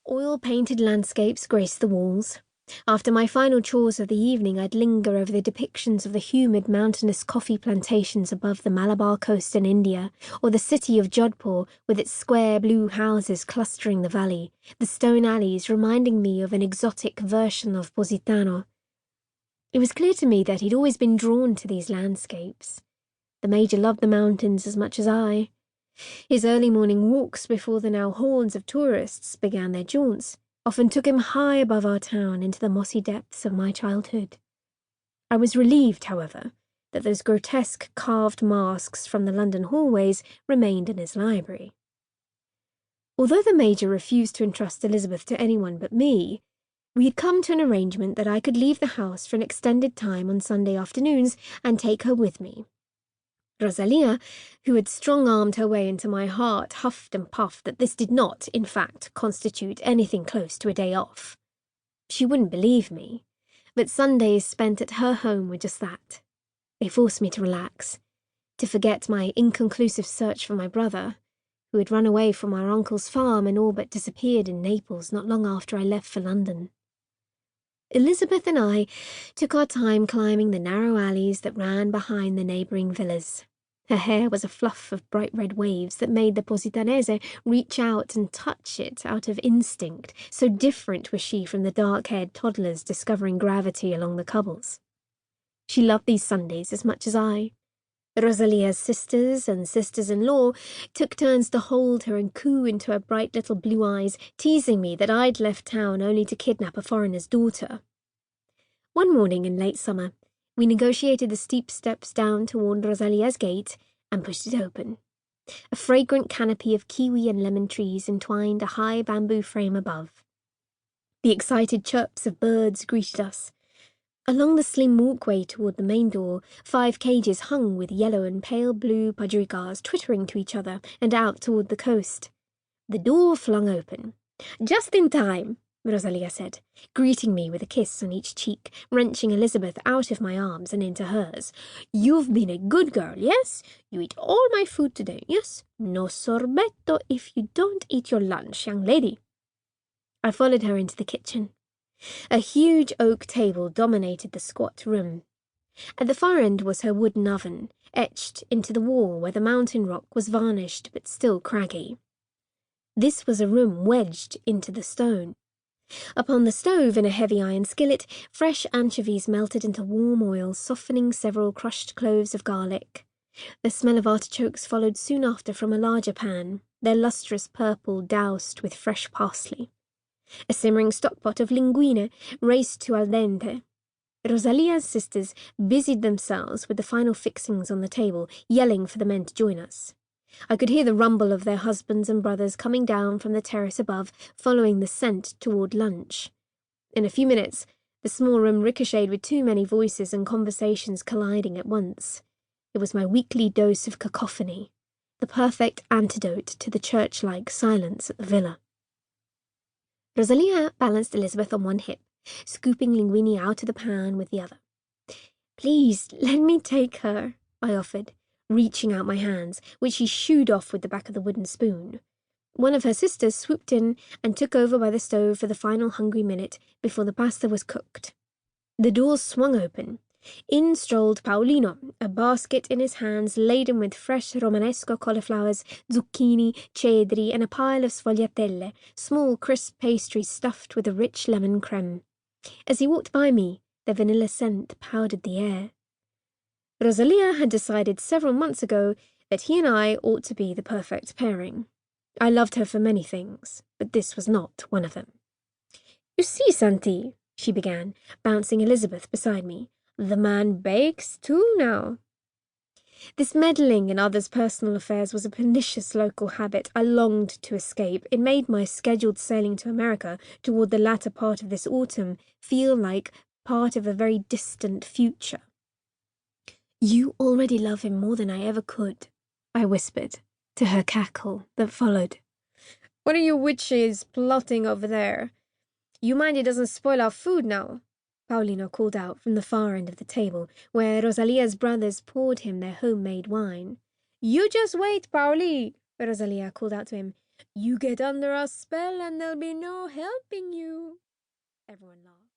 Oil-painted landscapes graced the walls. After my final chores of the evening, I'd linger over the depictions of the humid mountainous coffee plantations above the Malabar coast in India, or the city of Jodhpur with its square blue houses clustering the valley, the stone alleys reminding me of an exotic version of Positano. It was clear to me that he'd always been drawn to these landscapes. The Major loved the mountains as much as I. His early morning walks before the now hordes of tourists began their jaunts often took him high above our town into the mossy depths of my childhood. I was relieved, however, that those grotesque carved masks from the London hallways remained in his library. Although the Major refused to entrust Elizabeth to anyone but me, we had come to an arrangement that I could leave the house for an extended time on Sunday afternoons and take her with me. Rosalia, who had strong-armed her way into my heart, huffed and puffed that this did not, in fact, constitute anything close to a day off. She wouldn't believe me, but Sundays spent at her home were just that. They forced me to relax, to forget my inconclusive search for my brother, who had run away from our uncle's farm and all but disappeared in Naples not long after I left for London. Elizabeth and I took our time climbing the narrow alleys that ran behind the neighbouring villas. Her hair was a fluff of bright red waves that made the Positanese reach out and touch it out of instinct, so different was she from the dark-haired toddlers discovering gravity along the cobbles. She loved these Sundays as much as I. Rosalia's sisters and sisters-in-law took turns to hold her and coo into her bright little blue eyes, teasing me that I'd left town only to kidnap a foreigner's daughter. One morning in late summer, we negotiated the steep steps down toward Rosalia's gate and pushed it open. A fragrant canopy of kiwi and lemon trees entwined a high bamboo frame above. The excited chirps of birds greeted us. Along the slim walkway toward the main door, 5 cages hung with yellow and pale blue budgericars twittering to each other and out toward the coast. The door flung open. "Just in time," Rosalia said, greeting me with a kiss on each cheek, wrenching Elizabeth out of my arms and into hers. "You've been a good girl, yes? You eat all my food today, yes? No sorbetto if you don't eat your lunch, young lady." I followed her into the kitchen. A huge oak table dominated the squat room. At the far end was her wooden oven, etched into the wall where the mountain rock was varnished but still craggy. This was a room wedged into the stone. Upon the stove, in a heavy iron skillet, fresh anchovies melted into warm oil, softening several crushed cloves of garlic. The smell of artichokes followed soon after from a larger pan, their lustrous purple doused with fresh parsley. A simmering stockpot of linguine raced to al dente. Rosalia's sisters busied themselves with the final fixings on the table, yelling for the men to join us. I could hear the rumble of their husbands and brothers coming down from the terrace above, following the scent toward lunch. In a few minutes, the small room ricocheted with too many voices and conversations colliding at once. It was my weekly dose of cacophony, the perfect antidote to the church-like silence at the villa. Rosalia balanced Elizabeth on one hip, scooping linguine out of the pan with the other. "Please, let me take her," I offered, reaching out my hands, which she shooed off with the back of the wooden spoon. One of her sisters swooped in and took over by the stove for the final hungry minute before the pasta was cooked. The door swung open. In strolled Paolino, a basket in his hands laden with fresh Romanesco cauliflowers, zucchini, cedri, and a pile of sfogliatelle, small crisp pastries stuffed with a rich lemon creme. As he walked by me, their vanilla scent powdered the air. Rosalia had decided several months ago that he and I ought to be the perfect pairing. I loved her for many things, but this was not one of them. "You see, Santi," she began, bouncing Elizabeth beside me, "the man bakes too now." This meddling in others' personal affairs was a pernicious local habit I longed to escape. It made my scheduled sailing to America toward the latter part of this autumn feel like part of a very distant future. "You already love him more than I ever could," I whispered to her cackle that followed. "What are you witches plotting over there? You mind he doesn't spoil our food now?" Paolino called out from the far end of the table, where Rosalia's brothers poured him their homemade wine. "You just wait, Paoli!" Rosalia called out to him. You get under our spell and there'll be no helping you. Everyone laughed.